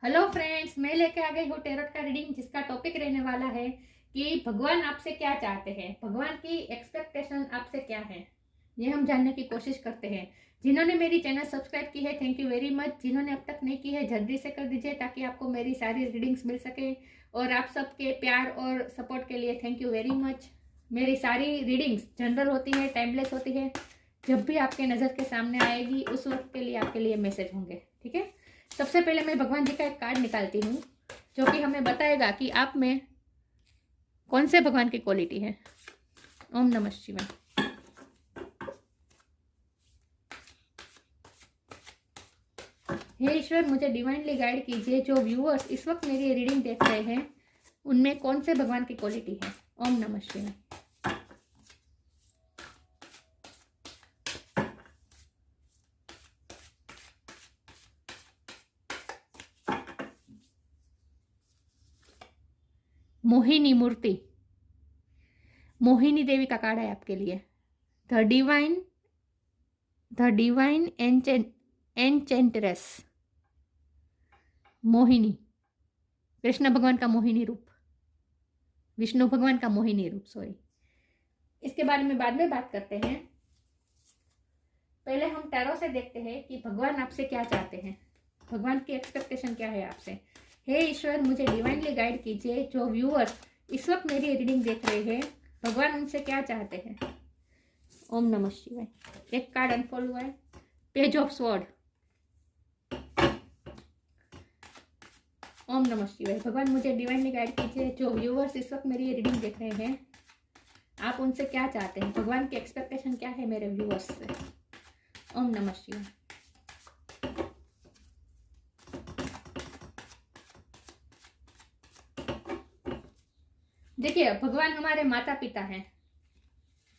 Hello friends, मैं लेके आ गई हूँ टेरोट का रीडिंग, जिसका टॉपिक रहने वाला है कि भगवान आपसे क्या चाहते हैं, भगवान की एक्सपेक्टेशन आपसे क्या है, ये हम जानने की कोशिश करते हैं। जिन्होंने मेरी चैनल सब्सक्राइब की है, थैंक यू वेरी मच। जिन्होंने अब तक नहीं की है, जल्दी से कर दीजिए ताकि आपको मेरी सारी रीडिंग्स मिल सके। और आप सबके प्यार और सपोर्ट के लिए थैंक यू वेरी मच। मेरी सारी रीडिंग्स जनरल होती है, टाइमलेस होती है। जब भी आपके नज़र के सामने आएगी उस वक्त के लिए आपके लिए मैसेज होंगे, ठीक है। सबसे पहले मैं भगवान जी का एक कार्ड निकालती हूँ जो कि हमें बताएगा कि आप में कौन से भगवान की क्वालिटी है। ओम नमः शिवाय। हे ईश्वर, मुझे डिवाइनली गाइड कीजिए। जो व्यूअर्स इस वक्त मेरी रीडिंग देख रहे हैं उनमें कौन से भगवान की क्वालिटी है। ओम नमः शिवाय। मोहिनी मूर्ति, मोहिनी देवी का कार्ड है आपके लिए। द डिवाइन एंचेंट्रेस, मोहिनी, कृष्ण भगवान का मोहिनी रूप, विष्णु भगवान का मोहिनी रूप, सॉरी। इसके बारे में बाद में बात करते हैं। पहले हम टैरो से देखते हैं कि भगवान आपसे क्या चाहते हैं, भगवान की एक्सपेक्टेशन क्या है आपसे। हे ईश्वर, मुझे डिवाइनली गाइड कीजिए। जो व्यूअर्स इस वक्त मेरी रीडिंग देख रहे हैं, भगवान उनसे क्या चाहते हैं। ओम नमः शिवाय। एक कार्ड अनफोल्ड हुआ है, पेज ऑफ स्वॉर्ड। ओम नमः शिवाय। भगवान मुझे डिवाइनली गाइड कीजिए। जो व्यूअर्स इस वक्त मेरी रीडिंग देख रहे हैं, आप उनसे क्या चाहते हैं, भगवान की एक्सपेक्टेशन क्या है मेरे व्यूअर्स से। ओम नमः शिवाय। देखिए, भगवान हमारे माता पिता हैं।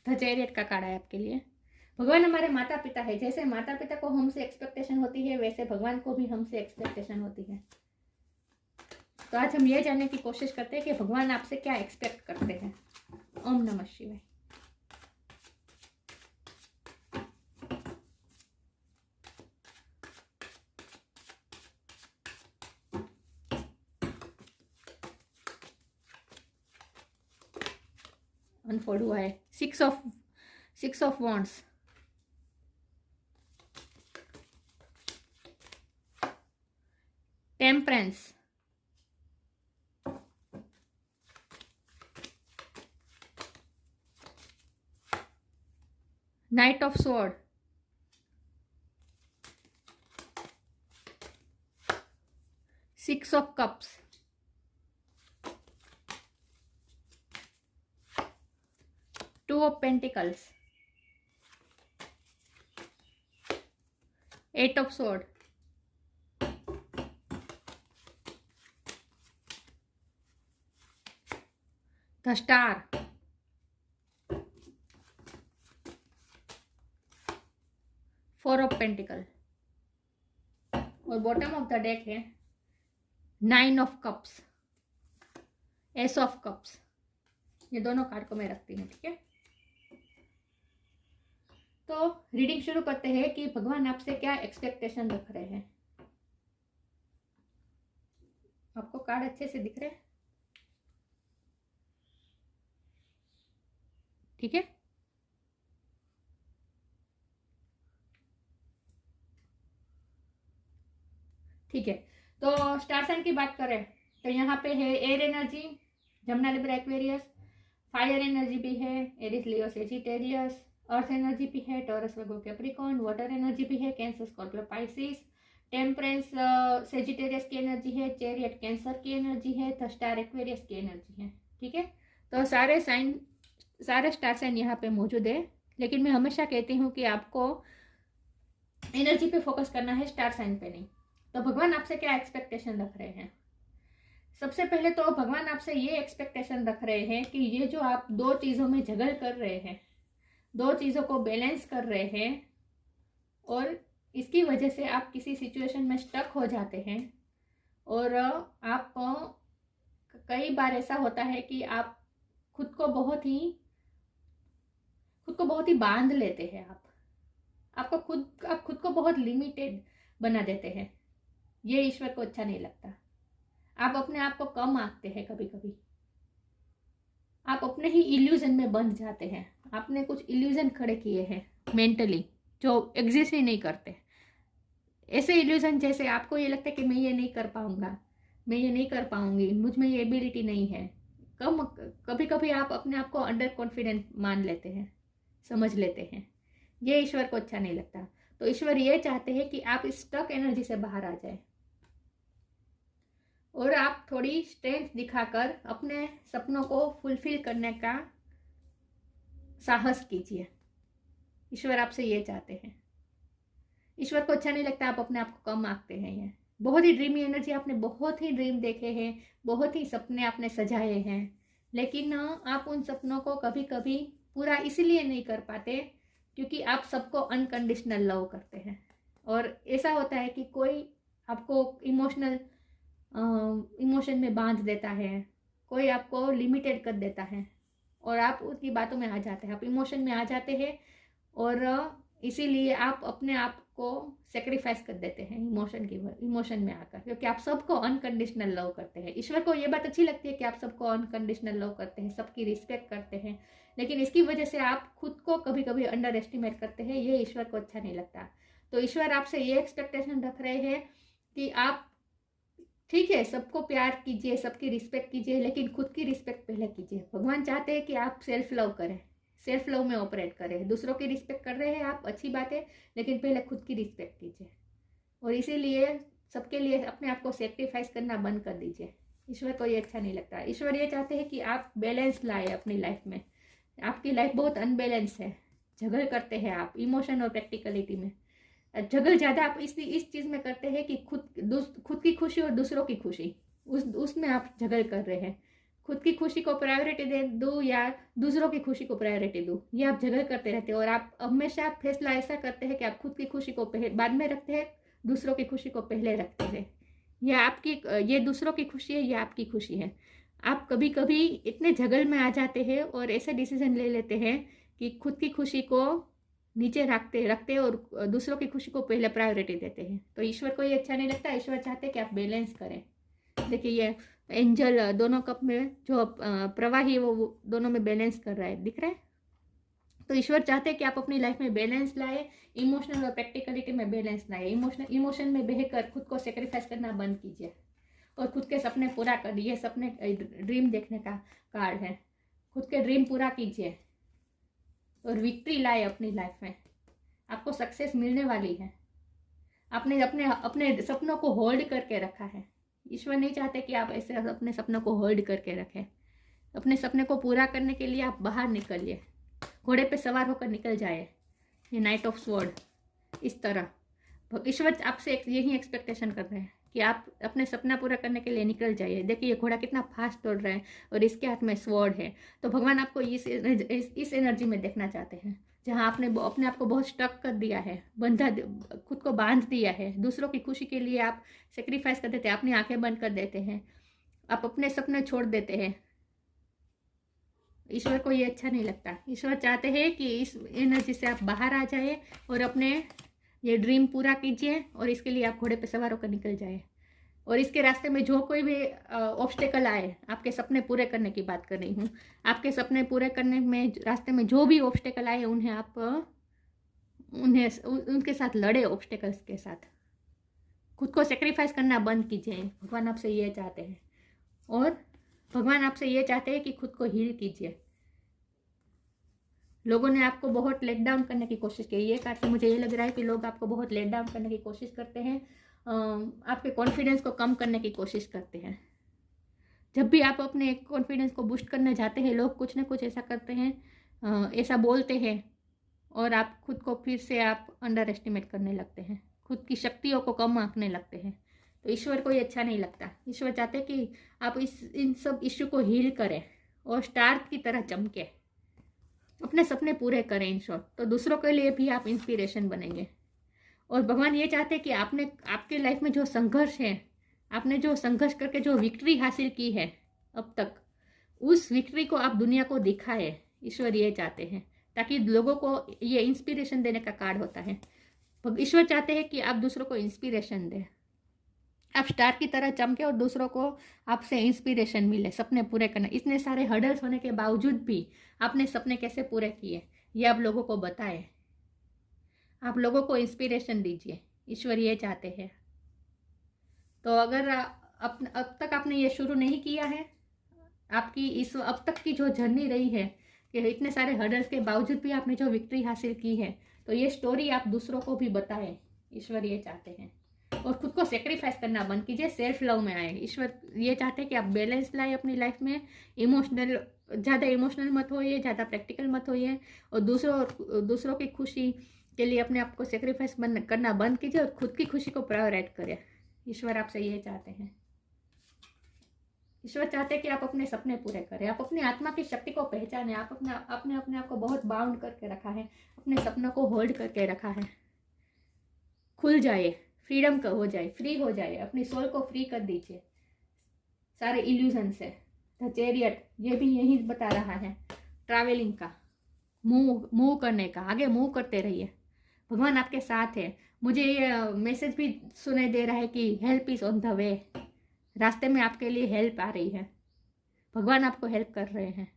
द चैरियट का कार्ड है आपके लिए। भगवान हमारे माता पिता है। जैसे माता पिता को हमसे एक्सपेक्टेशन होती है, वैसे भगवान को भी हमसे एक्सपेक्टेशन होती है। तो आज हम ये जानने की कोशिश करते हैं कि भगवान आपसे क्या एक्सपेक्ट करते हैं। ओम नमः शिवाय। अनफोल्ड हुआ है six of wands, temperance, knight of sword, six of cups, two of pentacles, eight of sword, the star, four of pentacle, और बॉटम ऑफ द डेक है nine of cups, ace of cups. ये दोनों card को मैं रखती हूँ, ठीक है। तो रीडिंग शुरू करते हैं कि भगवान आपसे क्या एक्सपेक्टेशन रख रहे हैं। आपको कार्ड अच्छे से दिख रहे हैं, ठीक है। ठीक है, तो स्टार साइन की बात करें तो यहाँ पे है air energy, Jamuna Libra Aquarius. Fire energy भी है, Aries Leo Sagittarius. Earth energy भी है, Taurus Virgo Capricorn. Water energy भी है, cancer Scorpio Pisces. Temperance Sagittarius की एनर्जी है। चैरियट कैंसर की एनर्जी है। द स्टार एक्वेरियस की एनर्जी है, ठीक है। तो सारे स्टार साइन यहाँ पे मौजूद है, लेकिन मैं हमेशा कहती हूँ कि आपको एनर्जी पे फोकस करना है, स्टार साइन पे नहीं। तो भगवान आपसे क्या एक्सपेक्टेशन रख रहे हैं। सबसे पहले तो भगवान आपसे ये एक्सपेक्टेशन रख रहे हैं कि ये जो आप दो चीज़ों में जगल कर रहे हैं, दो चीज़ों को बैलेंस कर रहे हैं, और इसकी वजह से आप किसी सिचुएशन में स्टक हो जाते हैं। और आप कई बार ऐसा होता है कि आप खुद को बहुत ही बांध लेते हैं। आप खुद को बहुत लिमिटेड बना देते हैं। ये ईश्वर को अच्छा नहीं लगता। आप अपने आप को कम आंकते हैं, कभी कभी आप अपने ही इल्यूजन में बंध जाते हैं। आपने कुछ इल्यूजन खड़े किए हैं मेंटली जो एग्जिस्ट ही नहीं करते। ऐसे इल्यूजन जैसे आपको ये लगता है कि मैं ये नहीं कर पाऊंगा, मैं ये नहीं कर पाऊंगी, मुझ में ये एबिलिटी नहीं है। कभी कभी आप अपने आप को अंडर कॉन्फिडेंट मान लेते हैं, समझ लेते हैं। ये ईश्वर को अच्छा नहीं लगता। तो ईश्वर ये चाहते हैं कि आप इस स्टक एनर्जी से बाहर आ जाए और आप थोड़ी स्ट्रेंथ दिखाकर अपने सपनों को फुलफिल करने का साहस कीजिए। ईश्वर आपसे ये चाहते हैं। ईश्वर को अच्छा नहीं लगता आप अपने आप को कम आंकते हैं। ये बहुत ही ड्रीमी एनर्जी, आपने बहुत ही ड्रीम देखे हैं, बहुत ही सपने आपने सजाए हैं, लेकिन आप उन सपनों को कभी कभी पूरा इसलिए नहीं कर पाते क्योंकि आप सबको अनकंडीशनल लव करते हैं। और ऐसा होता है कि कोई आपको इमोशन में बांध देता है, कोई आपको लिमिटेड कर देता है और आप उसकी बातों में आ जाते हैं, आप इमोशन में आ जाते हैं और इसीलिए आप अपने आप को सेक्रीफाइस कर देते हैं इमोशन में आकर, क्योंकि आप सबको अनकंडीशनल लव करते हैं। ईश्वर को ये बात अच्छी लगती है कि आप सबको अनकंडीशनल लव करते हैं, सबकी रिस्पेक्ट करते हैं, लेकिन इसकी वजह से आप खुद को कभी कभी अंडर एस्टिमेट करते हैं। ये ईश्वर को अच्छा नहीं लगता। तो ईश्वर आपसे ये एक्सपेक्टेशन रख रहे हैं कि आप ठीक है सबको प्यार कीजिए, सबकी रिस्पेक्ट कीजिए, लेकिन खुद की रिस्पेक्ट पहले कीजिए। भगवान चाहते हैं कि आप सेल्फ लव करें, सेल्फ लव में ऑपरेट करें। दूसरों की रिस्पेक्ट कर रहे हैं आप, अच्छी बात है, लेकिन पहले खुद की रिस्पेक्ट कीजिए। और इसीलिए सबके लिए अपने आप को सेक्रीफाइस करना बंद कर दीजिए। ईश्वर को ये अच्छा नहीं लगता। ईश्वर ये चाहते हैं कि आप बैलेंस लाए अपनी लाइफ में। आपकी लाइफ बहुत अनबैलेंस है, झगड़ करते हैं आप इमोशन और प्रैक्टिकलिटी में। झगड़ ज़्यादा आप इस चीज़ में करते हैं कि खुद की खुशी और दूसरों की खुशी, उसमें आप झगड़ कर रहे हैं। खुद की खुशी को प्रायोरिटी दे दूँ या दूसरों की खुशी को प्रायोरिटी दूँ, ये आप झगड़ करते रहते हो। और आप हमेशा फैसला ऐसा करते हैं कि आप खुद की खुशी को बाद में रखते हैं, दूसरों की खुशी को पहले रखते हैं। ये दूसरों की खुशी है, ये आपकी खुशी है। आप कभी कभी इतने झगड़ में आ जाते हैं और ऐसे डिसीजन ले लेते हैं कि खुद की खुशी को नीचे रखते और दूसरों की खुशी को पहले प्रायोरिटी देते हैं। तो ईश्वर को ये अच्छा नहीं लगता। ईश्वर चाहते हैं कि आप बैलेंस करें। देखिए ये एंजल दोनों कप में जो प्रवाही है वो दोनों में बैलेंस कर रहा है, दिख रहा है। तो ईश्वर चाहते हैं कि आप अपनी लाइफ में बैलेंस लाए, इमोशनल और प्रैक्टिकलिटी में बैलेंस लाए। इमोशन में बहकर खुद को सेक्रीफाइस करना बंद कीजिए और खुद के सपने पूरा करिए। सपने ड्रीम देखने का कार्ड है, खुद के ड्रीम पूरा कीजिए और विक्ट्री लाए अपनी लाइफ में। आपको सक्सेस मिलने वाली है। आपने अपने सपनों को होल्ड करके रखा है। ईश्वर नहीं चाहते कि आप ऐसे अपने सपनों को होल्ड करके रखें। अपने सपने को पूरा करने के लिए आप बाहर निकलिए, घोड़े पे सवार होकर निकल जाए। ये नाइट ऑफ स्वॉर्ड इस तरह ईश्वर आपसे यही एक्सपेक्टेशन कर रहे हैं कि आप अपने सपना पूरा करने के लिए निकल जाइए। देखिए ये घोड़ा कितना फास्ट दौड़ रहा है और इसके हाथ में स्वॉर्ड है। तो भगवान आपको इस एनर्जी में देखना चाहते हैं जहाँ आपने अपने आप को बहुत स्टक कर दिया है, खुद को बांध दिया है। दूसरों की खुशी के लिए आप सेक्रीफाइस कर देते हैं, अपनी आंखें बंद कर देते हैं, आप अपने सपने छोड़ देते हैं। ईश्वर को ये अच्छा नहीं लगता। ईश्वर चाहते हैं कि इस एनर्जी से आप बाहर आ जाए और अपने ये ड्रीम पूरा कीजिए और इसके लिए आप घोड़े पे सवार होकर निकल जाए। और इसके रास्ते में जो कोई भी ऑब्स्टेकल आए, आपके सपने पूरे करने की बात कर रही हूँ, आपके सपने पूरे करने में रास्ते में जो भी ऑब्स्टेकल आए उनके साथ लड़े। ऑब्स्टेकल्स के साथ खुद को सेक्रीफाइस करना बंद कीजिए। भगवान आपसे ये चाहते हैं। और भगवान आपसे ये चाहते हैं कि खुद को हील कीजिए। लोगों ने आपको बहुत लेट डाउन करने की कोशिश की। ये कारण से मुझे ये लग रहा है कि लोग आपको बहुत लेट डाउन करने की कोशिश करते हैं, आपके कॉन्फिडेंस को कम करने की कोशिश करते हैं। जब भी आप अपने कॉन्फिडेंस को बूस्ट करने जाते हैं, लोग कुछ ना कुछ ऐसा करते हैं, ऐसा बोलते हैं और आप खुद को फिर से आप अंडर एस्टिमेट करने लगते हैं, खुद की शक्तियों को कम आंकने लगते हैं। तो ईश्वर को ये अच्छा नहीं लगता। ईश्वर चाहते हैं कि आप इन सब इश्यू को हील करें और स्टार की तरह चमके, अपने सपने पूरे करें इन शॉर्ट। तो दूसरों के लिए भी आप इंस्पिरेशन बनेंगे। और भगवान ये चाहते हैं कि आपके लाइफ में जो संघर्ष है, आपने जो संघर्ष करके जो विक्ट्री हासिल की है अब तक, उस विक्ट्री को आप दुनिया को दिखाए। ईश्वर ये चाहते हैं ताकि लोगों को ये इंस्पिरेशन देने का कार्ड होता है। ईश्वर चाहते हैं कि आप दूसरों को इंस्पिरेशन दें। आप स्टार की तरह चमके और दूसरों को आपसे इंस्पिरेशन मिले सपने पूरे करना। इतने सारे हर्डल्स होने के बावजूद भी आपने सपने कैसे पूरे किए ये आप लोगों को बताएं, आप लोगों को इंस्पिरेशन दीजिए। ईश्वर ये चाहते हैं। तो अगर अब तक आपने ये शुरू नहीं किया है, आपकी इस अब तक की जो जर्नी रही है कि इतने सारे हर्डल्स के बावजूद भी आपने जो विक्ट्री हासिल की है, तो ये स्टोरी आप दूसरों को भी बताएं। ईश्वर ये चाहते हैं। और खुद को सेक्रीफाइस करना बंद कीजिए, सेल्फ लव में आए। ईश्वर ये चाहते हैं कि आप बैलेंस लाए अपनी लाइफ में। ज़्यादा इमोशनल मत होइए, ज़्यादा प्रैक्टिकल मत होइए, और दूसरों की खुशी के लिए अपने आप को सेक्रीफाइस करना बंद कीजिए और खुद की खुशी को प्रायोरिटाइज करें। ईश्वर आपसे ये चाहते हैं। ईश्वर चाहते हैं कि आप अपने सपने पूरे करें, आप अपनी आत्मा की शक्ति को पहचानें। आपने अपने आप को बहुत बाउंड करके रखा है, अपने सपनों को होल्ड करके रखा है। खुल जाए, फ्रीडम का हो जाए, फ्री हो जाए, अपनी सोल को फ्री कर दीजिए सारे इल्यूजन से। द चैरियट ये भी यही बता रहा है, ट्रैवलिंग का, मूव करने का। आगे मूव करते रहिए, भगवान आपके साथ है। मुझे ये मैसेज भी सुनाई दे रहा है कि help is on the way. रास्ते में आपके लिए हेल्प आ रही है, भगवान आपको हेल्प कर रहे हैं।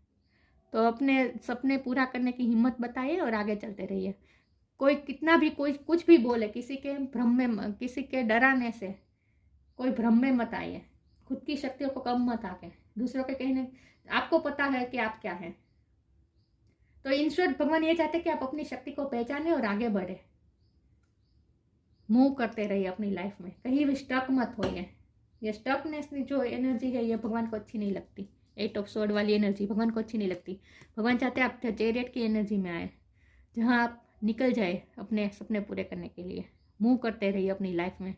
तो अपने सपने पूरा करने की हिम्मत बताइए और आगे चलते रहिए। कोई कितना भी कोई कुछ भी बोले, किसी के भ्रम में, किसी के डराने से कोई भ्रम में मत आइए। खुद की शक्तियों को कम मत आके दूसरों के कहने, आपको पता है कि आप क्या हैं। तो इन शॉर्ट भगवान ये चाहते हैं कि आप अपनी शक्ति को पहचाने और आगे बढ़े, मूव करते रहिए अपनी लाइफ में, कहीं भी स्टक मत होइए। ये स्टकनेस जो एनर्जी है ये भगवान को अच्छी नहीं लगती। 8 ऑफ स्वॉर्ड वाली एनर्जी भगवान को अच्छी नहीं लगती। भगवान चाहते हैं आप चैरियट की एनर्जी में आए, जहाँ आप निकल जाए अपने सपने पूरे करने के लिए। मूव करते रहिए अपनी लाइफ में।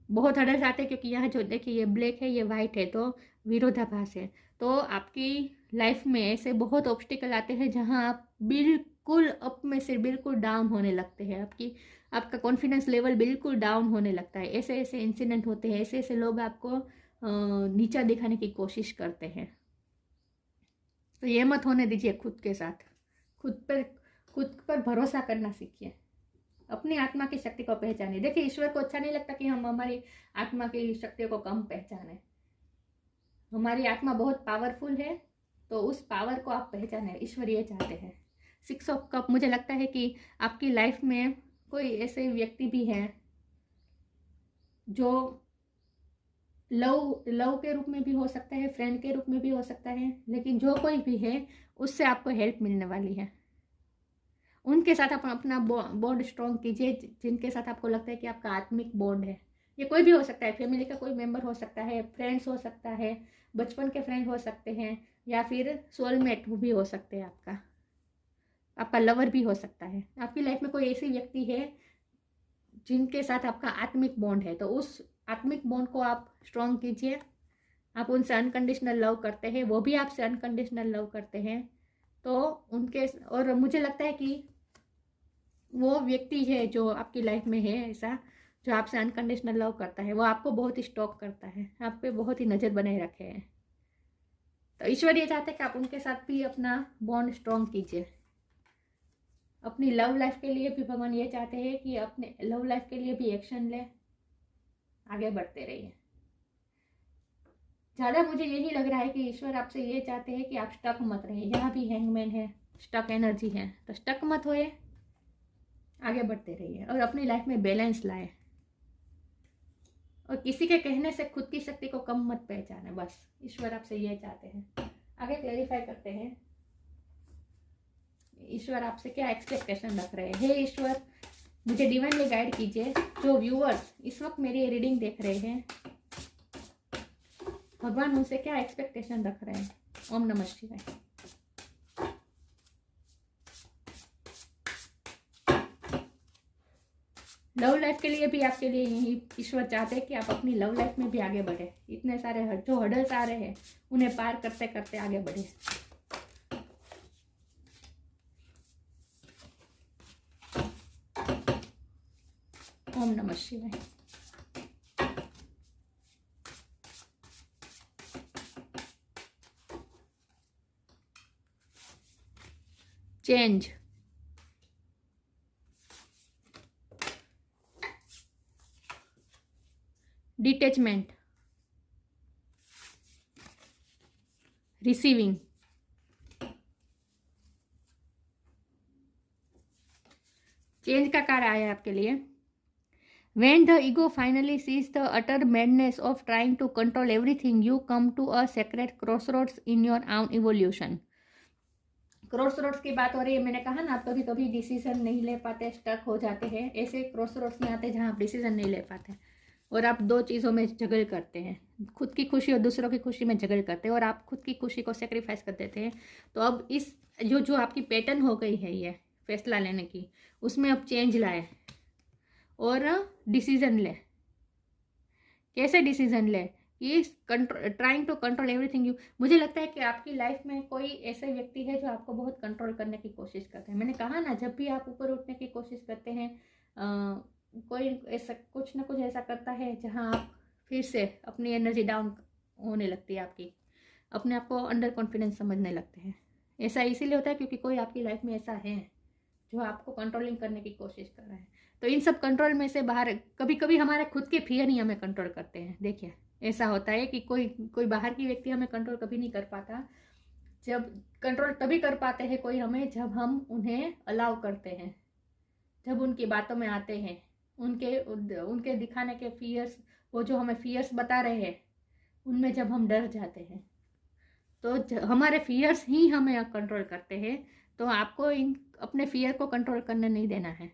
बहुत हर्डल्स आते हैं क्योंकि यहाँ जो देखिए ये ब्लैक है, ये वाइट है, तो विरोधाभास है। तो आपकी लाइफ में ऐसे बहुत ऑब्स्टिकल आते हैं जहाँ आप बिल्कुल अप में से बिल्कुल डाउन होने लगते हैं। आपका कॉन्फिडेंस लेवल बिल्कुल डाउन होने लगता है। ऐसे ऐसे इंसिडेंट होते हैं, ऐसे ऐसे लोग आपको नीचा दिखाने की कोशिश करते हैं। तो ये मत होने दीजिए खुद के साथ। खुद पर भरोसा करना सीखिए, अपनी आत्मा की शक्ति को पहचानिए। देखिए ईश्वर को अच्छा नहीं लगता कि हम हमारी आत्मा की शक्तियों को कम पहचाने। हमारी आत्मा बहुत पावरफुल है, तो उस पावर को आप पहचाने। ईश्वर ये चाहते हैं। 6 ऑफ कप, मुझे लगता है कि आपकी लाइफ में कोई ऐसे व्यक्ति भी हैं जो लव के रूप में भी हो सकता है, फ्रेंड के रूप में भी हो सकता है, लेकिन जो कोई भी है उससे आपको हेल्प मिलने वाली है। उनके साथ आप अपना बॉन्ड स्ट्रॉन्ग कीजिए, जिनके साथ आपको लगता है कि आपका आत्मिक बॉन्ड है। ये कोई भी हो सकता है, फैमिली का कोई मेंबर हो सकता है, फ्रेंड्स हो सकता है, बचपन के फ्रेंड हो सकते हैं, या फिर सोलमेट भी हो सकते हैं, आपका लवर भी हो सकता है। आपकी लाइफ में कोई ऐसी व्यक्ति है जिनके साथ आपका आत्मिक बॉन्ड है, तो उस आत्मिक बॉन्ड को आप स्ट्रॉन्ग कीजिए। आप उनसे अनकंडीशनल लव करते हैं, वो भी आपसे अनकंडीशनल लव करते हैं। तो उनके, और मुझे लगता है कि वो व्यक्ति है जो आपकी लाइफ में है ऐसा, जो आपसे अनकंडीशनल लव करता है, वो आपको बहुत ही स्टॉक करता है, आप पे बहुत ही नज़र बनाए रखे हैं। तो ईश्वर ये चाहते हैं कि आप उनके साथ भी अपना बॉन्ड स्ट्रॉन्ग कीजिए। अपनी लव लाइफ के लिए भी भगवान ये चाहते हैं कि अपने लव लाइफ के लिए भी एक्शन ले, आगे बढ़ते रहिए। ज़्यादा मुझे यही लग रहा है कि ईश्वर आपसे ये चाहते हैं कि आप स्टक मत रहिए। यहाँ भी हैंगमैन है, स्टक एनर्जी है, तो स्टक मत होए, आगे बढ़ते रहिए और अपनी लाइफ में बैलेंस लाए। और किसी के कहने से खुद की शक्ति को कम मत पहचाने, बस ईश्वर आपसे ये चाहते हैं। आगे क्लैरिफाई करते हैं, ईश्वर आपसे क्या एक्सपेक्टेशन रख रहे हैं। हे ईश्वर, मुझे डिवाइनली गाइड कीजिए। जो व्यूअर्स इस वक्त मेरी रीडिंग देख रहे हैं, भगवान उनसे क्या एक्सपेक्टेशन रख रहे हैं। ओम नमः शिवाय। लव लाइफ के लिए भी आपके लिए यही ईश्वर चाहते हैं कि आप अपनी लव लाइफ में भी आगे बढ़े। इतने सारे जो हर्डल्स आ रहे हैं उन्हें पार करते करते आगे बढ़े। ओम नमः शिवाय। चेंज, डिटैचमेंट, रिसीविंग, चेंज का कार्ड आया है आपके लिए। When the ego finally sees the utter madness of trying to control everything, you come to a sacred crossroads in your own evolution. Crossroads की बात हो रही है। मैंने कहा ना, आप कभी कभी डिसीजन नहीं ले पाते, स्टक हो जाते हैं, ऐसे क्रॉसरोड्स में आते हैं जहाँ आप डिसीजन नहीं ले पाते और आप दो चीज़ों में झगड़ करते हैं, खुद की खुशी और दूसरों की खुशी में झगड़ करते हैं और आप खुद की खुशी को सेक्रीफाइस कर देते हैं। तो अब इस जो आपकी पैटर्न हो गई है ये फैसला लेने की, उसमें अब चेंज लाए और डिसीजन ले। कैसे डिसीजन ले कि trying to control everything you. मुझे लगता है कि आपकी लाइफ में कोई ऐसे व्यक्ति है जो आपको बहुत कंट्रोल करने की कोशिश करते हैं। मैंने कहा ना, जब भी आप ऊपर उठने की कोशिश करते हैं कोई ऐसा कुछ ना कुछ ऐसा करता है जहां आप फिर से अपनी एनर्जी डाउन होने लगती है, आपकी अपने आप को अंडर कॉन्फिडेंस समझने लगते हैं। ऐसा इसीलिए होता है क्योंकि कोई आपकी लाइफ में ऐसा है जो आपको कंट्रोलिंग करने की कोशिश कर रहा है। तो इन सब कंट्रोल में से बाहर, कभी कभी हमारे खुद के फियर ही हमें कंट्रोल करते हैं। देखिए, ऐसा होता है कि कोई बाहर की व्यक्ति हमें कंट्रोल कभी नहीं कर पाता। जब कंट्रोल तभी कर पाते हैं कोई हमें, जब हम उन्हें अलाउ करते हैं, जब उनकी बातों में आते हैं, उनके दिखाने के फियर्स, वो जो हमें फियर्स बता रहे हैं उनमें जब हम डर जाते हैं, तो हमारे फियर्स ही हमें कंट्रोल करते हैं। तो आपको अपने फियर को कंट्रोल करने नहीं देना है,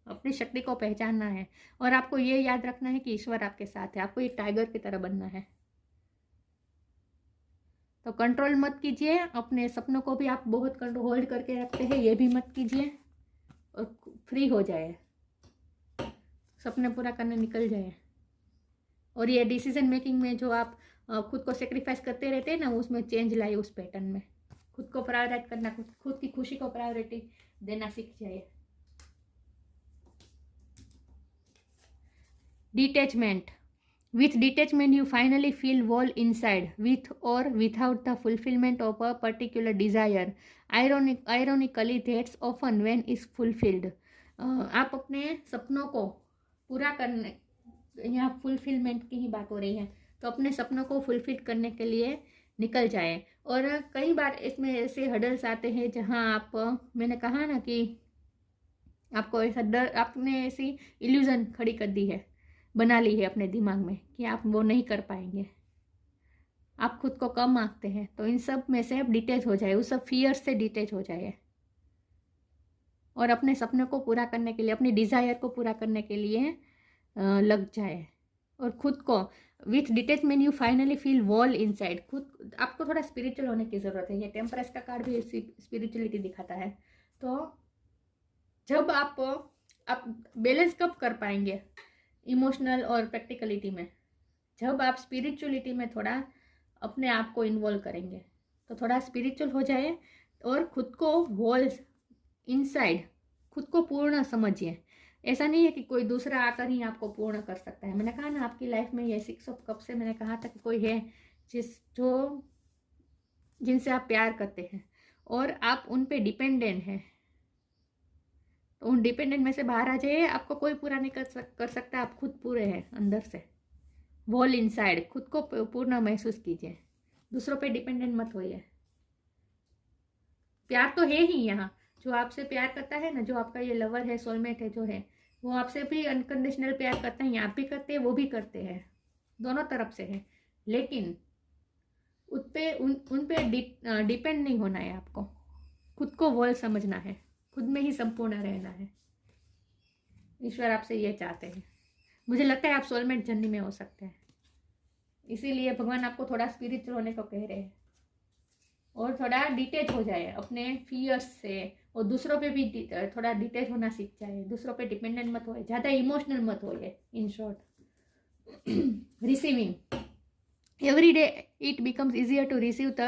अपनी शक्ति को पहचानना है और आपको ये याद रखना है कि ईश्वर आपके साथ है। आपको ये टाइगर की तरह बनना है। तो कंट्रोल मत कीजिए, अपने सपनों को भी आप बहुत होल्ड करके रखते हैं, ये भी मत कीजिए और फ्री हो जाए, सपने पूरा करने निकल जाए। और ये डिसीजन मेकिंग में जो आप खुद को सेक्रीफाइस करते रहते हैं ना, उसमें चेंज लाइए। उस पैटर्न में खुद को प्रायोरिटाइज करना, खुद की खुशी को प्रायोरिटी देना सीख जाइए। Detachment. With detachment, you finally feel whole inside, with or without the fulfillment of a particular desire. Ironically, that's often when is fulfilled. आप अपने सपनों को पूरा करने, यहाँ फुलफिलमेंट की ही बात हो रही है, तो अपने सपनों को फुलफिल करने के लिए निकल जाए। और कई बार इसमें ऐसे हडल्स आते हैं जहाँ आप, मैंने कहा ना कि आपको ऐसा डर, आपने ऐसी इल्यूजन खड़ी कर दी है, बना ली है अपने दिमाग में कि आप वो नहीं कर पाएंगे, आप खुद को कम आंकते हैं। तो इन सब में से आप डिटेच हो जाए, उस सब फियर से डिटेच हो जाए और अपने सपने को पूरा करने के लिए, अपनी डिज़ायर को पूरा करने के लिए लग जाए। और खुद को with detachment you finally feel wall inside. खुद आपको थोड़ा स्पिरिचुअल होने की ज़रूरत है। ये टेम्परेस का कार्ड भी स्पिरिचुअलिटी दिखाता है। तो जब आप बैलेंस कब कर पाएंगे इमोशनल और प्रैक्टिकलिटी में, जब आप स्पिरिचुअलिटी में थोड़ा अपने आप को इन्वॉल्व करेंगे। तो थोड़ा स्पिरिचुअल हो जाए और खुद को वॉल्स इनसाइड, खुद को पूर्ण समझिए। ऐसा नहीं है कि कोई दूसरा आकर ही आपको पूर्ण कर सकता है। मैंने कहा ना, आपकी लाइफ में ये 6 ऑफ कप से मैंने कहा था कि कोई है जिनसे आप प्यार करते हैं और आप उन पे डिपेंडेंट हैं। तो उन डिपेंडेंट में से बाहर आ जाइए। आपको कोई पूरा नहीं कर सकता, आप खुद पूरे हैं अंदर से। वॉल इनसाइड, खुद को पूर्ण महसूस कीजिए, दूसरों पे डिपेंडेंट मत होइए। प्यार तो है ही यहाँ, जो आपसे प्यार करता है ना, जो आपका ये लवर है, सोलमेट है जो है, वो आपसे भी अनकंडीशनल प्यार करता है। आप भी करते हैं, वो भी करते हैं, दोनों तरफ से है। लेकिन उन पे डिपेंड नहीं होना है आपको। खुद को वॉल समझना है, खुद में ही संपूर्ण रहना है। ईश्वर आपसे ये चाहते हैं। मुझे लगता है आप सोलमेट जर्नी में हो सकते हैं, इसीलिए भगवान आपको थोड़ा स्पिरिचुअल होने को कह रहे हैं और थोड़ा डिटेच हो जाए अपने फियर्स से और दूसरों पे भी थोड़ा डिटेच होना सीख जाए। दूसरों पे डिपेंडेंट मत होए, ज़्यादा इमोशनल मत होइए। In short, receiving every day it becomes easier to receive the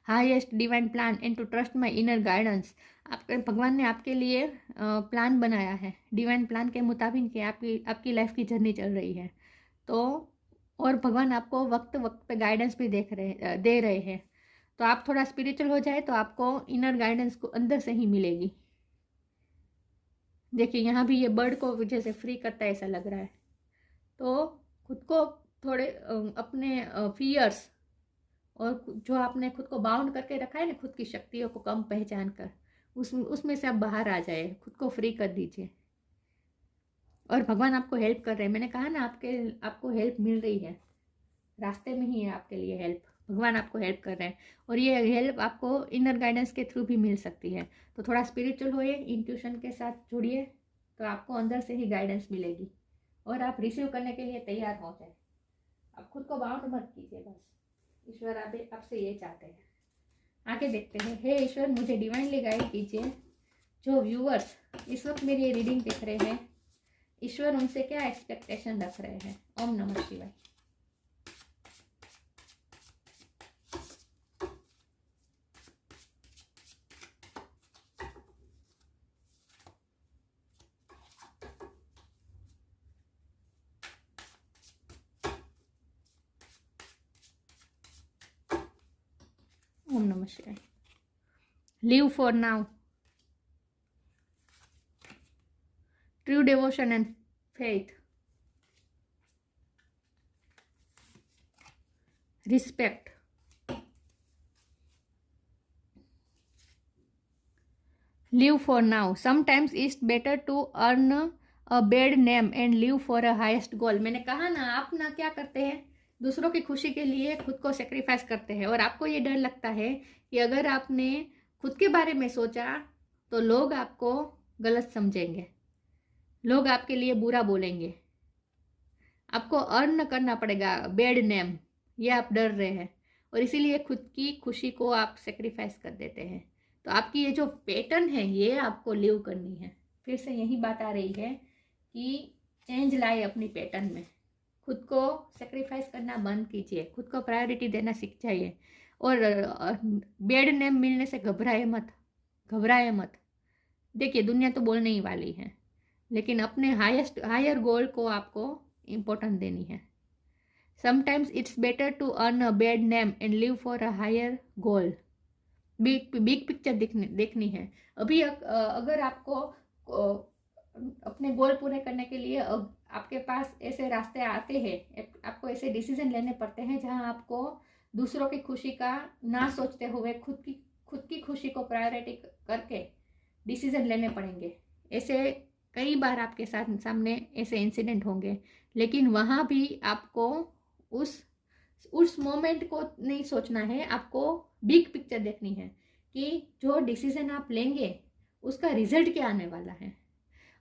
highest divine plan and to trust my inner guidance. आपके भगवान ने आपके लिए प्लान बनाया है, डिवाइन प्लान के मुताबिक कि आपकी लाइफ की जर्नी चल रही है। तो और भगवान आपको वक्त वक्त पे गाइडेंस भी दे रहे हैं। तो आप थोड़ा स्पिरिचुअल हो जाए तो आपको इनर गाइडेंस को अंदर से ही मिलेगी। देखिए यहाँ भी ये बर्ड को जैसे फ्री करता है ऐसा लग रहा है। तो खुद को थोड़े अपने फियर्स और जो आपने खुद को बाउंड करके रखा है ना, खुद की शक्तियों को कम पहचान कर, उसमें से आप बाहर आ जाए, खुद को फ्री कर दीजिए। और भगवान आपको हेल्प कर रहे हैं। मैंने कहा ना, आपको हेल्प मिल रही है, रास्ते में ही है आपके लिए हेल्प। भगवान आपको हेल्प कर रहे हैं और ये हेल्प आपको इनर गाइडेंस के थ्रू भी मिल सकती है। तो थोड़ा स्पिरिचुअल होइए, इंट्यूशन के साथ जुड़िए, तो आपको अंदर से ही गाइडेंस मिलेगी और आप रिसीव करने के लिए तैयार हो जाए। आप खुद को बाउंड मत कीजिए, बस ईश्वर आपसे ये चाहते हैं। आगे देखते हैं। हे ईश्वर, मुझे डिवाइनली गाइड कीजिए। जो व्यूअर्स इस वक्त मेरी ये रीडिंग देख रहे हैं, ईश्वर उनसे क्या एक्सपेक्टेशन रख रहे हैं। ओम नमः शिवाय। ओम नमः शिवाय। Live for now. True devotion and faith. Respect. Live for now. Sometimes it's better to earn a bad name and live for a highest goal. मैंने कहा ना, आप ना क्या करते हैं, दूसरों की खुशी के लिए खुद को सेक्रीफाइस करते हैं और आपको ये डर लगता है कि अगर आपने खुद के बारे में सोचा तो लोग आपको गलत समझेंगे, लोग आपके लिए बुरा बोलेंगे, आपको अर्न करना पड़ेगा बैड नेम, ये आप डर रहे हैं और इसीलिए खुद की खुशी को आप सेक्रीफाइस कर देते हैं। तो आपकी ये जो पैटर्न है ये आपको लिव करनी है। फिर से यही बात आ रही है कि चेंज लाए अपनी पैटर्न में। खुद को सेक्रीफाइस करना बंद कीजिए, खुद को प्रायोरिटी देना सीख जाइए और बैड नेम मिलने से घबराए मत। देखिए, दुनिया तो बोलने ही वाली है, लेकिन अपने हायर गोल को आपको इम्पोर्टेंट देनी है। Sometimes it's better to earn a bad name and live for a higher goal. Big picture देखनी है। अभी अगर आपको अपने गोल पूरे करने के लिए आपके पास ऐसे रास्ते आते हैं, आपको ऐसे डिसीजन लेने पड़ते हैं जहां आपको दूसरों की खुशी का ना सोचते हुए खुद की खुशी को प्रायोरिटी करके डिसीजन लेने पड़ेंगे। ऐसे कई बार आपके सामने ऐसे इंसिडेंट होंगे, लेकिन वहाँ भी आपको उस मोमेंट को नहीं सोचना है, आपको बिग पिक्चर देखनी है कि जो डिसीजन आप लेंगे उसका रिजल्ट क्या आने वाला है।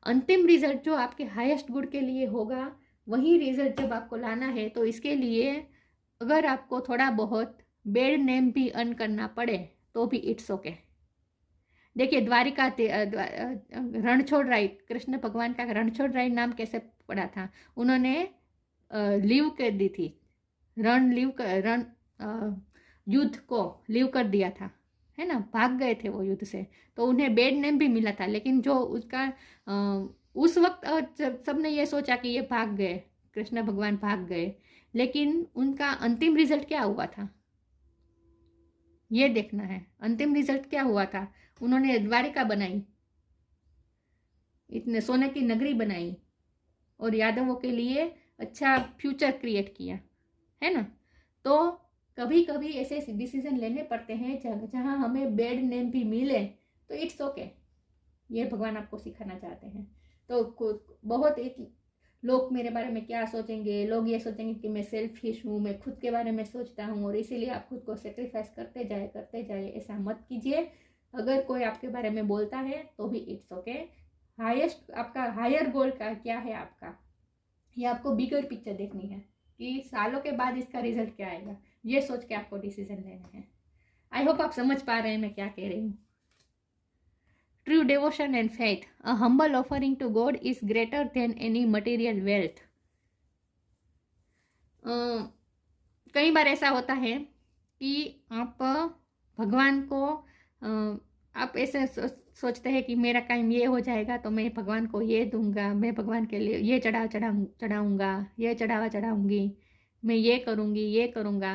अंतिम रिजल्ट जो आपके हाईएस्ट गुड के लिए होगा, वही रिजल्ट जब आपको लाना है, तो इसके लिए अगर आपको थोड़ा बहुत बैड नेम भी अर्न करना पड़े तो भी इट्स ओके। देखिए, द्वारिका रणछोड़राय, कृष्ण भगवान का रणछोड़राय नाम कैसे पड़ा था। उन्होंने लीव कर दी थी, युद्ध को लीव कर दिया था, है ना, भाग गए थे वो युद्ध से, तो उन्हें बैड नेम भी मिला था। लेकिन जो उसका उस वक्त सबने ये सोचा कि ये भाग गए, कृष्ण भगवान भाग गए, लेकिन उनका अंतिम रिजल्ट क्या हुआ था ये देखना है। अंतिम रिजल्ट क्या हुआ था, उन्होंने द्वारिका बनाई, इतने सोने की नगरी बनाई और यादवों के लिए अच्छा फ्यूचर क्रिएट किया, है ना। तो कभी कभी ऐसे डिसीजन लेने पड़ते हैं जहाँ हमें बैड नेम भी मिले तो इट्स ओके। ये भगवान आपको सिखाना चाहते हैं। तो बहुत लोग मेरे बारे में क्या सोचेंगे, लोग ये सोचेंगे कि मैं सेल्फिश हूँ, मैं खुद के बारे में सोचता हूँ, और इसीलिए आप खुद को सेक्रीफाइस करते जाए। ऐसा मत कीजिए। अगर कोई आपके बारे में बोलता है तो भी इट्स ओके। हाईएस्ट आपका हायर गोल का क्या है आपका, ये आपको बिगर पिक्चर देखनी है कि सालों के बाद इसका रिजल्ट क्या आएगा, ये सोच के आपको डिसीजन लेना है। आई होप आप समझ पा रहे हैं मैं क्या कह रही हूँ। True devotion and faith. A humble offering to God is greater than any material wealth. कई बार ऐसा होता है कि आप भगवान को आप ऐसे सोचते हैं कि मेरा काम ये हो जाएगा तो मैं भगवान को ये दूंगा, मैं भगवान के लिए ये चढ़ाऊंगा, ये चढ़ाऊंगी, मैं ये करूंगी, ये करूंगा।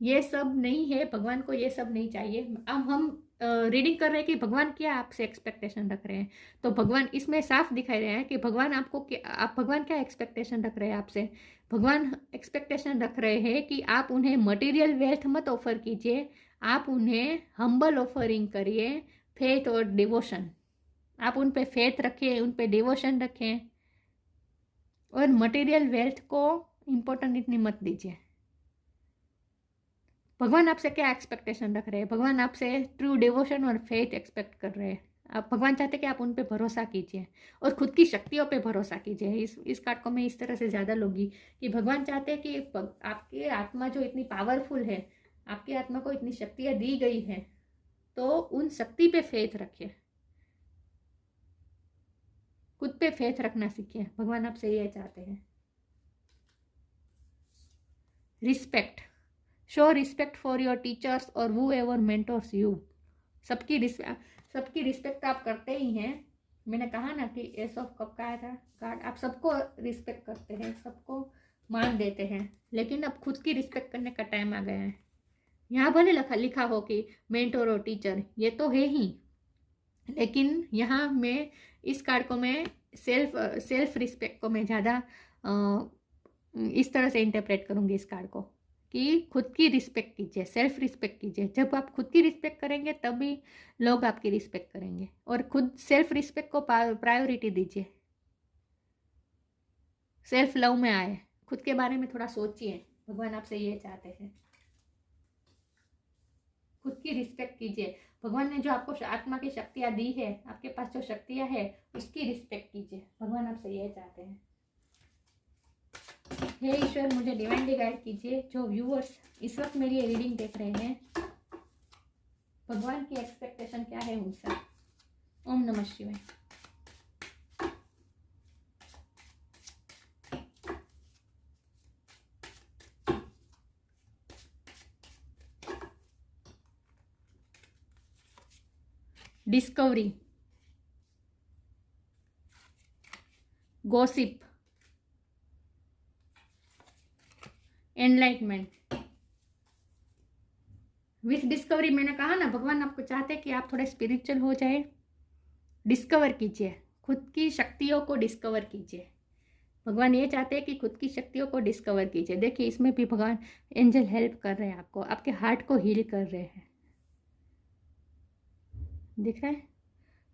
ये सब नहीं है, भगवान को ये सब नहीं चाहिए। अब हम रीडिंग कर रहे हैं कि भगवान क्या आपसे एक्सपेक्टेशन रख रहे हैं। तो भगवान इसमें साफ दिखाई रहे हैं कि भगवान आपको आप भगवान क्या एक्सपेक्टेशन रख रहे हैं आपसे। भगवान एक्सपेक्टेशन रख रहे हैं कि आप उन्हें मटेरियल वेल्थ मत ऑफर कीजिए, आप उन्हें हम्बल ऑफरिंग करिए, फेथ और डिवोशन। आप उन पे फेथ रखिए, उन पे डिवोशन रखें, और मटेरियल वेल्थ को इम्पोर्टेंट इतनी मत दीजिए। भगवान आपसे क्या एक्सपेक्टेशन रख रहे हैं? भगवान आपसे ट्रू डिवोशन और फेथ एक्सपेक्ट कर रहे हैं। आप भगवान चाहते हैं कि आप उन पे भरोसा कीजिए और खुद की शक्तियों पे भरोसा कीजिए। इस कार्ड को मैं इस तरह से ज़्यादा लूँगी कि भगवान चाहते हैं कि आपकी आत्मा जो इतनी पावरफुल है, आपकी आत्मा को इतनी शक्तियाँ दी गई हैं, तो उन शक्ति पे फेथ रखिए, खुद पे फेथ रखना सीखिए। भगवान आपसे ये चाहते हैं। Respect, show respect for your teachers और हू एवर मेंटोर्स यू। सबकी रिस्पेक्ट आप करते ही हैं। मैंने कहा ना कि एस ऑफ कप का आया था कार्ड, आप सबको रिस्पेक्ट करते हैं, सबको मान देते हैं, लेकिन अब खुद की रिस्पेक्ट करने का टाइम आ गया है। यहाँ भले लिखा हो कि मेंटोर और टीचर, ये तो है ही, लेकिन यहाँ मैं इस कार्ड को मैं सेल्फ रिस्पेक्ट को मैं ज़्यादा इस तरह से इंटरप्रेट करूँगी इस कार्ड को कि खुद की रिस्पेक्ट कीजिए, सेल्फ रिस्पेक्ट कीजिए। जब आप खुद की रिस्पेक्ट करेंगे तभी लोग आपकी रिस्पेक्ट करेंगे, और खुद सेल्फ रिस्पेक्ट को प्रायोरिटी दीजिए। सेल्फ लव में आए, खुद के बारे में थोड़ा सोचिए। भगवान आपसे ये चाहते हैं, खुद की रिस्पेक्ट कीजिए। भगवान ने जो आपको आत्मा की शक्तियाँ दी है, आपके पास जो शक्तियाँ है, उसकी रिस्पेक्ट कीजिए। भगवान आपसे ये चाहते हैं। हे ईश्वर, मुझे डिवाइनली गाइड कीजिए। जो व्यूअर्स इस वक्त मेरी रीडिंग देख रहे हैं, भगवान की एक्सपेक्टेशन क्या है उनसे। ओम नमः शिवाय। Discovery, gossip, enlightenment. With discovery मैंने कहा ना, भगवान आपको चाहते हैं कि आप थोड़े स्पिरिचुअल हो जाए। डिस्कवर कीजिए, खुद की शक्तियों को डिस्कवर कीजिए। भगवान ये चाहते हैं कि खुद की शक्तियों को डिस्कवर कीजिए। देखिए इसमें भी भगवान एंजल हेल्प कर रहे हैं आपको, आपके हार्ट को हील कर रहे हैं, दिख रहा है?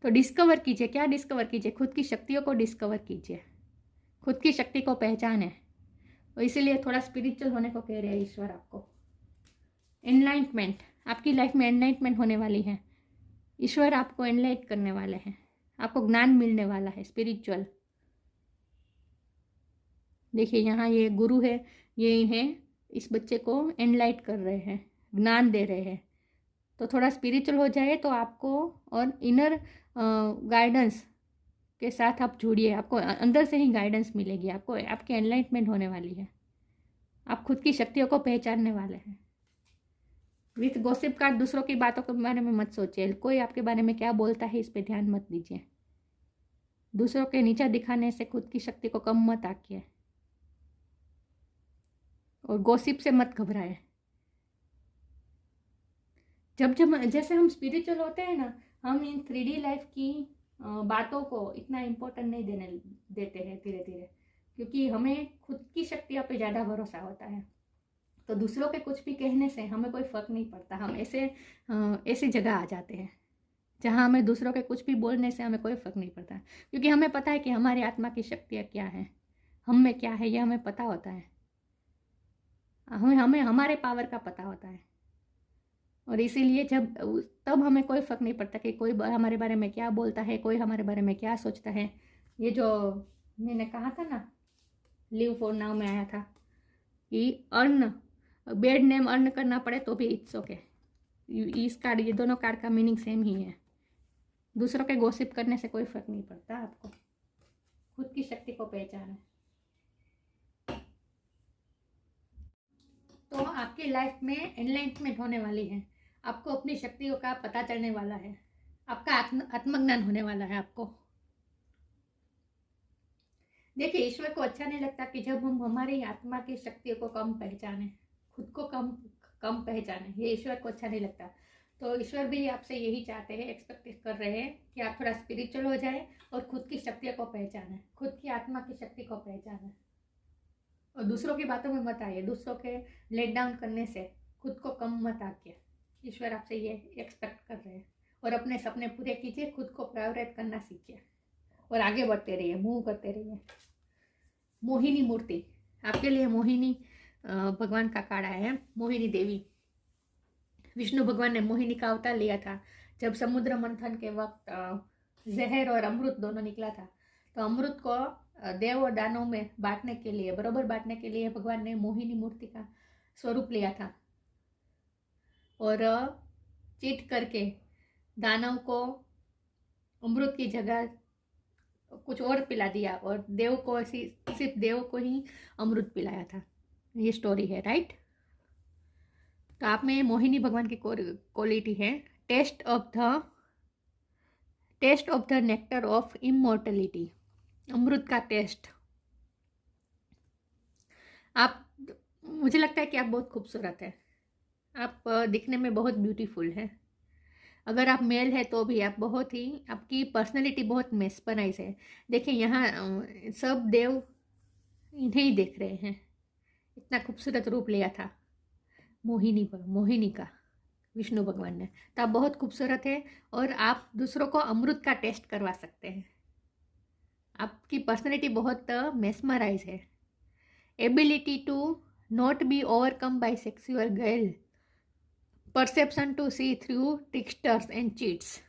तो डिस्कवर कीजिए। क्या डिस्कवर कीजिए? खुद की शक्तियों को डिस्कवर कीजिए, खुद की शक्ति को पहचाने। और इसीलिए थोड़ा स्पिरिचुअल होने को कह रहे हैं ईश्वर आपको। एनलाइटमेंट, आपकी लाइफ में एनलाइटमेंट होने वाली है। ईश्वर आपको एनलाइट करने वाले हैं, आपको ज्ञान मिलने वाला है स्पिरिचुअल। देखिए यहाँ ये गुरु है, ये इन्हें इस बच्चे को एनलाइट कर रहे हैं, ज्ञान दे रहे हैं। तो थोड़ा स्पिरिचुअल हो जाए तो आपको, और इनर गाइडेंस के साथ आप जुड़िए, आपको अंदर से ही गाइडेंस मिलेगी, आपको आपकी एनलाइटमेंट होने वाली है। आप खुद की शक्तियों को पहचानने वाले हैं। विथ गॉसिप कार्ड, दूसरों की बातों के बारे में मत सोचिए। कोई आपके बारे में क्या बोलता है इस पे ध्यान मत दीजिए। दूसरों के नीचा दिखाने से खुद की शक्ति को कम मत आकिए, और गॉसिप से मत घबराए। जब जैसे हम स्पिरिचुअल होते हैं ना, हम इन 3D लाइफ की बातों को इतना इम्पोर्टेंट नहीं देते हैं धीरे धीरे, क्योंकि हमें खुद की शक्तियों पे ज़्यादा भरोसा होता है। तो दूसरों के कुछ भी कहने से हमें कोई फ़र्क नहीं पड़ता। हम ऐसी जगह आ जाते हैं जहाँ हमें दूसरों के कुछ भी बोलने से हमें कोई फ़र्क नहीं पड़ता, क्योंकि हमें पता है कि हमारी आत्मा की शक्तियाँ क्या हैं, हम में क्या है, ये हमें पता होता है। हमें हमारे पावर का पता होता है, और इसीलिए तब हमें कोई फ़र्क नहीं पड़ता कि कोई हमारे बारे में क्या बोलता है, कोई हमारे बारे में क्या सोचता है। ये जो मैंने कहा था ना, लिव फॉर नाउ में आया था कि अर्न, बैड नेम अर्न करना पड़े तो भी इट्स ओके। इस कार्ड, ये दोनों कार्ड का मीनिंग सेम ही है। दूसरों के गॉसिप करने से कोई फ़र्क नहीं पड़ता आपको। खुद की शक्ति को पहचाने। तो आपकी लाइफ में एनलाइटमेंट होने वाली है, आपको अपनी शक्तियों का पता चलने वाला है, आपका आत्मज्ञान होने वाला है आपको। देखिए ईश्वर को अच्छा नहीं लगता कि जब हम हमारी आत्मा की शक्तियों को कम पहचाने, खुद को कम पहचाने, ये ईश्वर को अच्छा नहीं लगता। तो ईश्वर भी आपसे यही चाहते हैं, एक्सपेक्ट कर रहे हैं कि आप थोड़ा स्पिरिचुअल हो जाए और खुद की शक्तियों को पहचाने, खुद की आत्मा की शक्ति को पहचाने और दूसरों की बातों में मत आइए। दूसरों के लेट डाउन करने से खुद को कम मत आके। ईश्वर आपसे ये एक्सपेक्ट कर रहे हैं। और अपने सपने पूरे कीजिए, खुद को प्रायोरिटाइज करना सीखिए और आगे बढ़ते रहिए, मूव करते रहिए। मोहिनी मूर्ति आपके लिए, मोहिनी भगवान का कार्ड आया है। मोहिनी देवी, विष्णु भगवान ने मोहिनी का अवतार लिया था जब समुद्र मंथन के वक्त जहर और अमृत दोनों निकला था। तो अमृत को देव और दानव में बांटने के लिए, बराबर बांटने के लिए भगवान ने मोहिनी मूर्ति का स्वरूप लिया था और चीट करके दानव को अमृत की जगह कुछ और पिला दिया और देव को सिर्फ देव को ही अमृत पिलाया था। ये स्टोरी है, राइट। तो आप में मोहिनी भगवान की क्वालिटी है, taste of the nectar of immortality, अमृत का टेस्ट। आप, मुझे लगता है कि आप बहुत खूबसूरत है, आप दिखने में बहुत ब्यूटीफुल है। अगर आप मेल है तो भी आप बहुत ही, आपकी पर्सनैलिटी बहुत मेस्पराइज है। देखिए यहाँ सब देव इन्हें ही देख रहे हैं, इतना खूबसूरत रूप लिया था मोहिनी का विष्णु भगवान ने। तो आप बहुत खूबसूरत है और आप दूसरों को अमृत का टेस्ट करवा सकते हैं। आपकी पर्सनैलिटी बहुत मेस्मराइज है। Ability to not be overcome by sexual girl, perception to see through tricksters and cheats.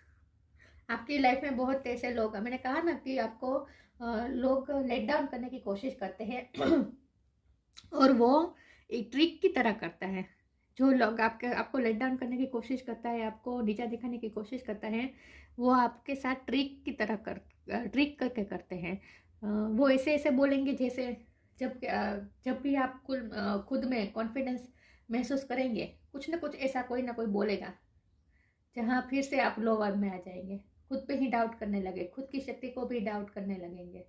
आपकी लाइफ में बहुत ऐसे लोग हैं, मैंने कहा ना कि आपको लोग लेट डाउन करने की कोशिश करते हैं और वो एक ट्रिक की तरह करता है। जो लोग आपको लेट डाउन करने की कोशिश करता है, आपको नीचा दिखाने की कोशिश करता है, वो आपके साथ ट्रिक की तरह ट्रिक करके करते हैं। वो ऐसे ऐसे बोलेंगे जैसे जब भी आप खुद में कॉन्फिडेंस महसूस करेंगे, कुछ ना कुछ ऐसा कोई ना कोई बोलेगा जहाँ फिर से आप लोअर में आ जाएंगे, खुद पे ही डाउट करने लगे, खुद की शक्ति को भी डाउट करने लगेंगे,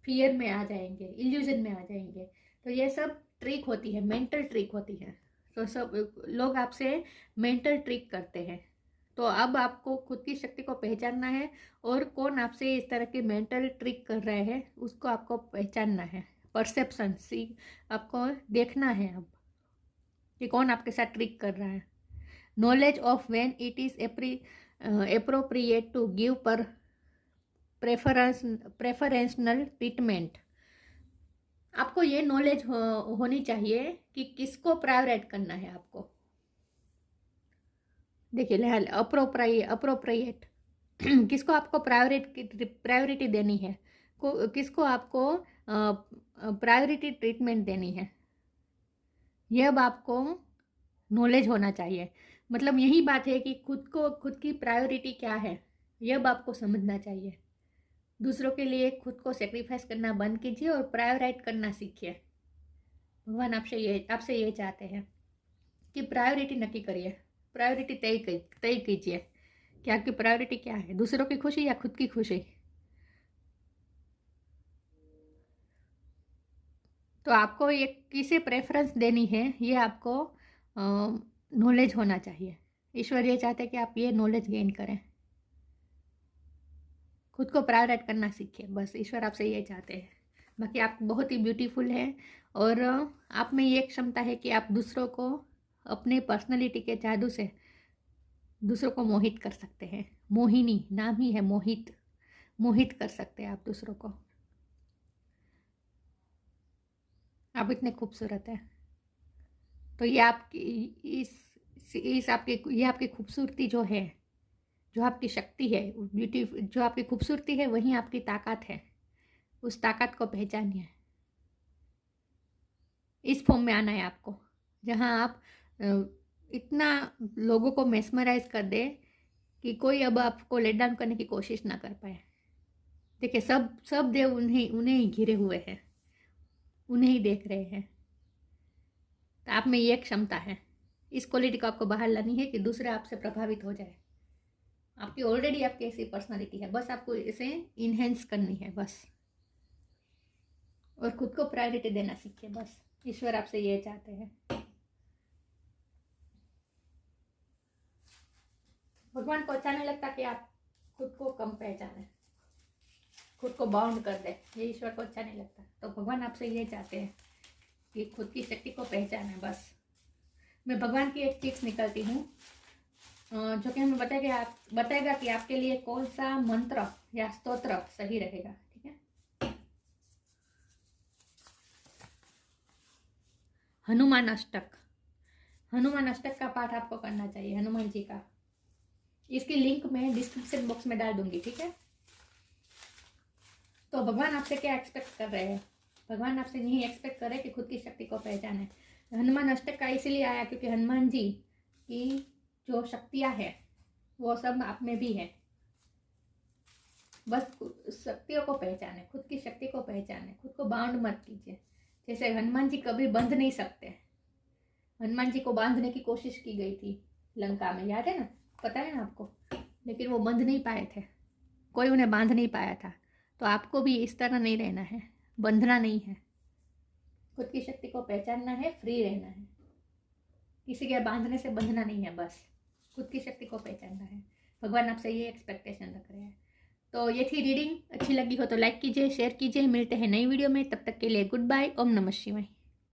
फियर में आ जाएंगे, इल्यूजन में आ जाएंगे। तो ये सब ट्रिक होती है, मेंटल ट्रिक होती है। तो सब लोग आपसे मेंटल ट्रिक करते हैं। तो अब आपको खुद की शक्ति को पहचानना है और कौन आपसे इस तरह की मेंटल ट्रिक कर रहे हैं उसको आपको पहचानना है। परसेप्शन आपको देखना है अब कि कौन आपके साथ ट्रिक कर रहा है। Knowledge of when it is appropriate to give preferential treatment. आपको ये नॉलेज होनी चाहिए कि किसको प्रायोरिटाइज करना है आपको। देखिए अप्रोप्रिएट किसको आपको प्रायोरिटी देनी है, किसको आपको प्रायोरिटी ट्रीटमेंट देनी है, यह अब आपको नॉलेज होना चाहिए। मतलब यही बात है कि खुद की प्रायोरिटी क्या है, यह अब आपको समझना चाहिए। दूसरों के लिए खुद को सेक्रीफाइस करना बंद कीजिए और प्रायोरिटाइज करना सीखिए। भगवान आपसे ये चाहते हैं कि प्रायोरिटी नक्की करिए, प्रायोरिटी तय कीजिए कि आपकी प्रायोरिटी क्या है, दूसरों की खुशी या खुद की खुशी। तो आपको ये किसे प्रेफरेंस देनी है, ये आपको नॉलेज होना चाहिए। ईश्वर ये चाहते हैं कि आप ये नॉलेज गेन करें, खुद को प्रायोरिटाइज करना सीखिए। बस ईश्वर आपसे ये चाहते हैं। बाकी आप बहुत ही ब्यूटीफुल हैं और आप में ये क्षमता है कि आप दूसरों को अपने पर्सनैलिटी के जादू से दूसरों को मोहित कर सकते हैं। मोहिनी नाम ही है, मोहित कर सकते हैं आप दूसरों को। आप इतने खूबसूरत हैं। तो ये आपकी ये आपकी खूबसूरती जो है, जो आपकी शक्ति है, ब्यूटी, जो आपकी खूबसूरती है, वही आपकी ताकत है। उस ताकत को पहचानिए। इस फॉर्म में आना है आपको, जहाँ आप इतना लोगों को मेस्मराइज कर दे कि कोई अब आपको लेट डाउन करने की कोशिश ना कर पाए। देखिए सब देव उन्हें ही घिरे हुए हैं, उन्हें ही देख रहे हैं। तो आप में ये क्षमता है, इस क्वालिटी को आपको बाहर लानी है कि दूसरे आपसे प्रभावित हो जाए। आपकी ऑलरेडी आपकी ऐसी पर्सनालिटी है, बस आपको इसे इन्हेंस करनी है बस। और खुद को प्रायोरिटी देना सीखिए बस। ईश्वर आपसे ये चाहते हैं। भगवान को अच्छा नहीं लगता कि आप खुद को कम पहचाने, खुद को बाउंड कर दे, ये ईश्वर को अच्छा नहीं लगता। तो भगवान आपसे ये चाहते हैं कि खुद की शक्ति को पहचाने। बस मैं भगवान की एक टिप्स निकलती हूँ जो कि हमें बताएगा कि आपके लिए कौन सा मंत्र या स्तोत्र सही रहेगा। ठीक है, हनुमान अष्टक, हनुमान अष्टक का पाठ आपको करना चाहिए, हनुमान जी का। इसकी लिंक मैं डिस्क्रिप्शन बॉक्स में डाल दूंगी। ठीक है, तो भगवान आपसे क्या एक्सपेक्ट कर रहे हैं? भगवान आपसे यही एक्सपेक्ट कर रहे हैं कि खुद की शक्ति को पहचाने। हनुमान अष्टक का इसीलिए आया क्योंकि हनुमान जी की जो शक्तियां हैं वो सब आप में भी है। बस शक्तियों को पहचाने, खुद की शक्ति को पहचाने, खुद को बांध मत कीजिए। जैसे हनुमान जी कभी बंध नहीं सकते, हनुमान जी को बांधने की कोशिश की गई थी लंका में, याद है ना, पता है ना आपको, लेकिन वो बंध नहीं पाए थे, कोई उन्हें बांध नहीं पाया था। तो आपको भी इस तरह नहीं रहना है, बंधना नहीं है, खुद की शक्ति को पहचानना है, फ्री रहना है, किसी के बांधने से बंधना नहीं है, बस खुद की शक्ति को पहचानना है। भगवान आपसे ये एक्सपेक्टेशन रख रहे हैं। तो ये थी रीडिंग, अच्छी लगी हो तो लाइक कीजिए, शेयर कीजिए। मिलते हैं नई वीडियो में, तब तक के लिए गुड बाय। ओम नमः शिवाय।